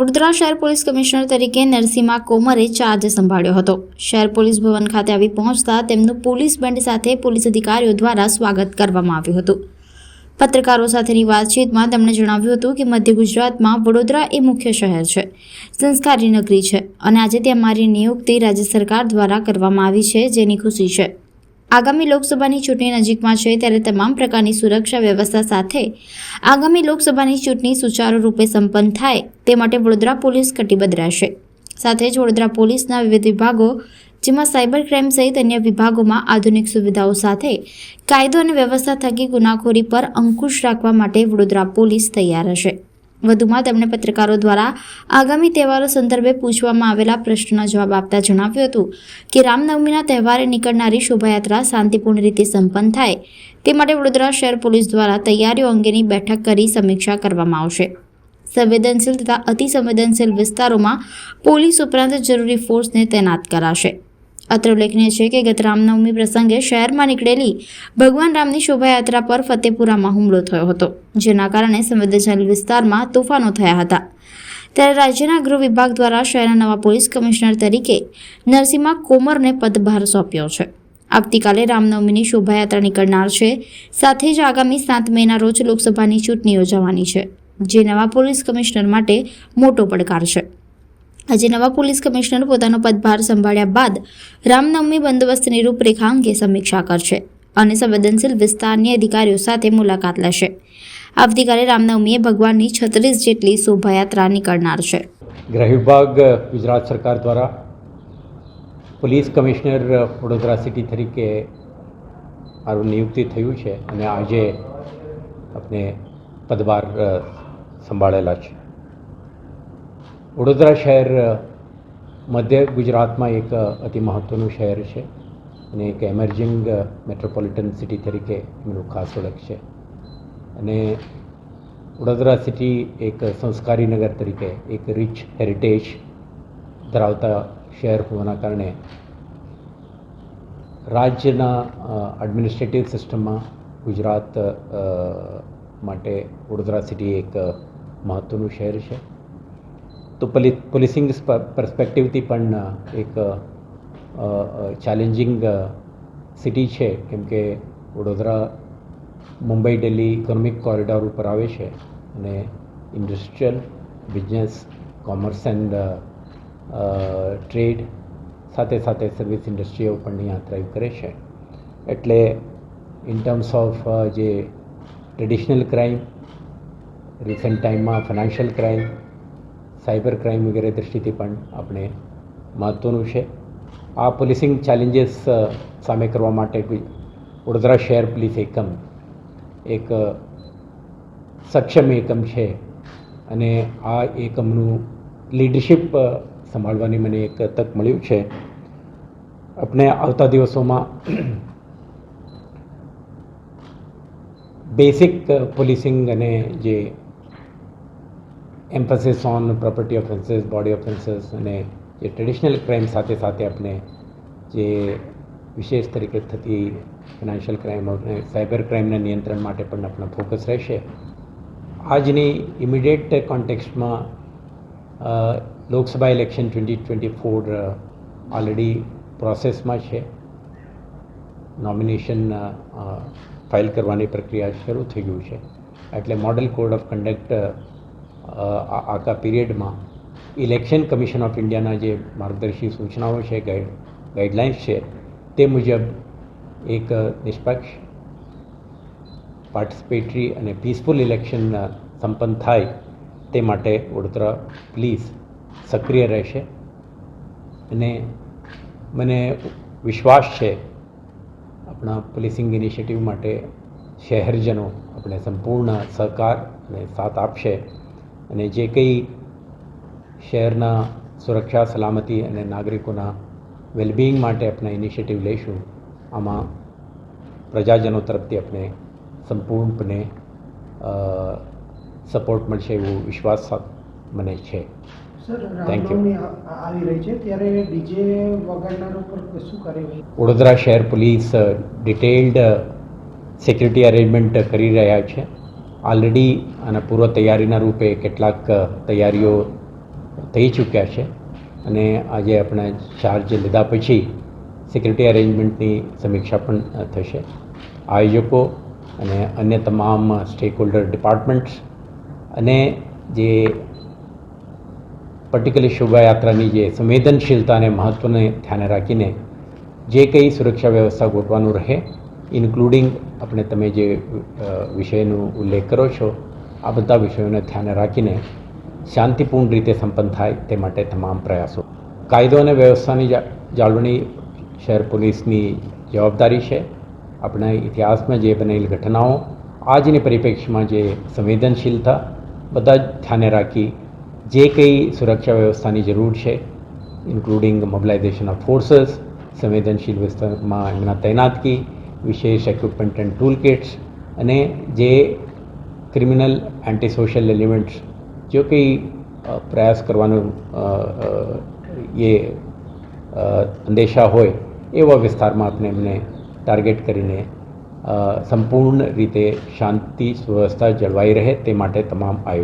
વડોદરા શહેર police commissioner તરીકે Narasimha કોમરે charge સંભાળ્યો હતો. શહેર પોલીસ ભવન ખાતે આવી પહોંચતા તેમનું પોલીસ બેન્ડ સાથે પોલીસ અધિકારીઓ દ્વારા સ્વાગત કરવામાં આવ્યું હતું. પત્રકારો સાથેની વાતચીતમાં તેમણે જણાવ્યું હતું કે મધ્ય ગુજરાતમાં વડોદરા એ મુખ્ય શહેર છે, સંસ્કારી નગરી છે અને આજે ત્યાં મારી નિયુક્તિ રાજ્ય સરકાર દ્વારા કરવામાં આવી છે, જેની ખુશી છે. આગામી લોકસભાની ચૂંટણી નજીકમાં છે ત્યારે તમામ પ્રકારની સુરક્ષા વ્યવસ્થા સાથે આગામી લોકસભાની ચૂંટણી સુચારુ રૂપે સંપન્ન થાય તે માટે વડોદરા પોલીસ કટિબદ્ધ રહેશે. સાથે જ વડોદરા પોલીસના વિવિધ વિભાગો જેમાં સાયબર ક્રાઇમ સહિત અન્ય વિભાગોમાં આધુનિક સુવિધાઓ સાથે કાયદો અને વ્યવસ્થા થકી ગુનાખોરી પર અંકુશ રાખવા માટે વડોદરા પોલીસ તૈયાર હશે. વધુમાં તેમણે પત્રકારો દ્વારા આગામી તહેવારો સંદર્ભે પૂછવામાં આવેલા પ્રશ્નનો જવાબ આપતા જણાવ્યું હતું કે રામનવમીના તહેવારે નીકળનારી શોભાયાત્રા શાંતિપૂર્ણ રીતે સંપન્ન થાય તે માટે વડોદરા શહેર પોલીસ દ્વારા તૈયારીઓ અંગેની બેઠક કરી સમીક્ષા કરવામાં આવશે. સંવેદનશીલ તથા અતિ સંવેદનશીલ વિસ્તારોમાં પોલીસ ઉપરાંત જરૂરી ફોર્સને તૈનાત કરાશે. અત્રે ઉલ્લેખનીય છે કે ગત રામનવમી પ્રસંગે શહેરમાં નીકળેલી ભગવાન રામની શોભાયાત્રા પર ફતેપુરામાં હુમલો થયો હતો, જેના કારણે સંવેદનશીલ વિસ્તારમાં તોફાનો થયા હતા. ત્યારે રાજ્યના ગૃહ વિભાગ દ્વારા શહેરના નવા પોલીસ કમિશનર તરીકે નરસિમ્હા કોમરને પદભાર સોંપ્યો છે. આવતીકાલે રામનવમીની શોભાયાત્રા નીકળનાર છે. સાથે જ આગામી 7 મેના રોજ લોકસભાની ચૂંટણી યોજાવાની છે, જે નવા પોલીસ કમિશનર માટે મોટો પડકાર છે. આજે નવા પોલીસ કમિશનર પોતાનો પદભાર સંભાળ્યા બાદ રામનવમી બંદોબસ્તની રૂપરેખા અંગે સમીક્ષા કરશે અને સંવેદનશીલ વિસ્તારની અધિકારીઓ સાથે મુલાકાત લેશે. આવતીકાલે રામનવમીએ ભગવાનની 36 જેટલી શોભાયાત્રા નીકળનાર છે. ગૃહ વિભાગ ગુજરાત સરકાર દ્વારા પોલીસ કમિશનર વડોદરા સિટી તરીકે મારું નિયુક્તિ થયું છે અને આજે આપણે પદભાર સંભાળેલા છે. વડોદરા શહેર મધ્ય ગુજરાતમાં એક અતિ મહત્ત્વનું શહેર છે અને એક એમર્જિંગ મેટ્રોપોલિટન સિટી તરીકે એમનું ખાસ ઓળખ છે. અને વડોદરા સિટી એક સંસ્કારી નગર તરીકે એક રિચ હેરિટેજ ધરાવતા શહેર હોવાના કારણે રાજ્યના એડમિનિસ્ટ્રેટિવ સિસ્ટમમાં ગુજરાત માટે વડોદરા સિટી એક મહત્ત્વનું શહેર છે. તો પોલીસિંગ પર્સપેક્ટિવથી પણ એક ચેલેન્જિંગ સિટી છે, કેમ કે વડોદરા મુંબઈ દિલ્હી ઇકોનોમિક કોરિડોર ઉપર આવે છે અને industrial business, commerce and trade સાથે સાથે સર્વિસ ઇન્ડસ્ટ્રીઓ પણ અહીંયા થ્રાઇવ કરે છે. એટલે ઇન ટર્મ્સ ઓફ જે ટ્રેડિશનલ ક્રાઇમ, રિસન્ટ ટાઈમમાં ફાઇનાન્શિયલ ક્રાઇમ, સાયબર ક્રાઇમ વગેરે દૃષ્ટિથી પણ આપણે મહત્ત્વનું છે. આ પોલીસિંગ ચેલેન્જીસ સામે કરવા માટે વડોદરા શહેર પોલીસ એકમ એક સક્ષમ એકમ છે અને આ એકમનું લીડરશિપ સંભાળવાની મને એક તક મળ્યું છે. આપણે આવતા દિવસોમાં બેસિક પોલીસિંગ અને જે emphasis on property offences, body offences અને જે ટ્રેડિશનલ ક્રાઇમ સાથે સાથે આપણે જે વિશેષ તરીકે થતી ફાઇનાન્શિયલ ક્રાઇમ અને સાયબર ક્રાઇમના નિયંત્રણ માટે પણ આપણો ફોકસ રહેશે. આજની ઇમિડિયેટ કોન્ટેક્સ્ટમાં લોકસભા ઇલેક્શન 2024 ઓલરેડી પ્રોસેસમાં છે. નોમિનેશન ફાઇલ કરવાની પ્રક્રિયા શરૂ થઈ ગયું છે. એટલે મોડલ કોડ ઓફ કન્ડક્ટ આખા પીરિયડમાં ઇલેક્શન કમિશન ઓફ ઇન્ડિયાના જે માર્ગદર્શી સૂચનાઓ છે, ગાઈડલાઇન્સ છે, તે મુજબ એક નિષ્પક્ષ, પાર્ટિસિપેટરી અને પીસફુલ ઇલેક્શન સંપન્ન થાય તે માટે વડોદરા પોલીસ સક્રિય રહેશે. અને મને વિશ્વાસ છે આપણા પોલીસિંગ ઇનિશિયેટિવ માટે શહેરજનો આપણે સંપૂર્ણ સહકાર અને સાથ આપશે અને જે કંઈ શહેરના સુરક્ષા, સલામતી અને નાગરિકોના વેલબિંગ માટે આપણે ઇનિશિયેટિવ લઈશું, આમાં પ્રજાજનો તરફથી આપણે સંપૂર્ણપણે સપોર્ટ મળશે એવો વિશ્વાસ મને છે. Sir, thank you. રામનવમી આવી રહી છે ત્યારે ડીજે વગાડનારો પર શું કાર્યવાહી? વડોદરા શહેર પોલીસ ડિટેલ્ડ સિક્યુરિટી અરેન્જમેન્ટ કરી રહ્યા છે. ઓલરેડી આના પૂર્વ તૈયારીના રૂપે કેટલાક તૈયારીઓ થઈ ચૂક્યા છે અને આજે આપણે ચાર્જ લીધા પછી સિક્યુરિટી અરેન્જમેન્ટની સમીક્ષા પણ થશે. આયોજકો અને અન્ય તમામ સ્ટેક હોલ્ડર ડિપાર્ટમેન્ટ્સ અને જે પર્ટિક્યુલર શોભાયાત્રાની જે સંવેદનશીલતાને મહત્ત્વને ધ્યાને રાખીને જે કંઈ સુરક્ષા વ્યવસ્થા ગોઠવાનું રહે, ઇન્ક્લુડિંગ આપણે તમે જે વિષયનો ઉલ્લેખ કરો છો, આ બધા વિષયોને ધ્યાને રાખીને શાંતિપૂર્ણ રીતે સંપન્ન થાય તે માટે તમામ પ્રયાસો. કાયદો અને વ્યવસ્થાની જાળવણી શહેર પોલીસની જવાબદારી છે. આપણા ઇતિહાસમાં જે બનેલી ઘટનાઓ, આજની પરિપ્રેક્ષ્યમાં જે સંવેદનશીલતા, બધા જ ધ્યાને રાખી જે કંઈ સુરક્ષા વ્યવસ્થાની જરૂર છે, ઇન્ક્લુડિંગ મોબિલાઇઝેશન ઓફ ફોર્સીસ, સંવેદનશીલ વિસ્તારમાં એમના તૈનાતકી, વિશેષ ઇક્વિપમેન્ટ એન્ડ ટૂલ કિટ્સ અને જે ક્રિમિનલ એન્ટી સોશિયલ એલિમેન્ટ્સ જો કંઈ પ્રયાસ કરવાનો એ અંદેશા હોય એવા વિસ્તારમાં આપણે એમને ટાર્ગેટ કરીને સંપૂર્ણ રીતે શાંતિ વ્યવસ્થા જળવાઈ રહે તે માટે તમામ આયોજન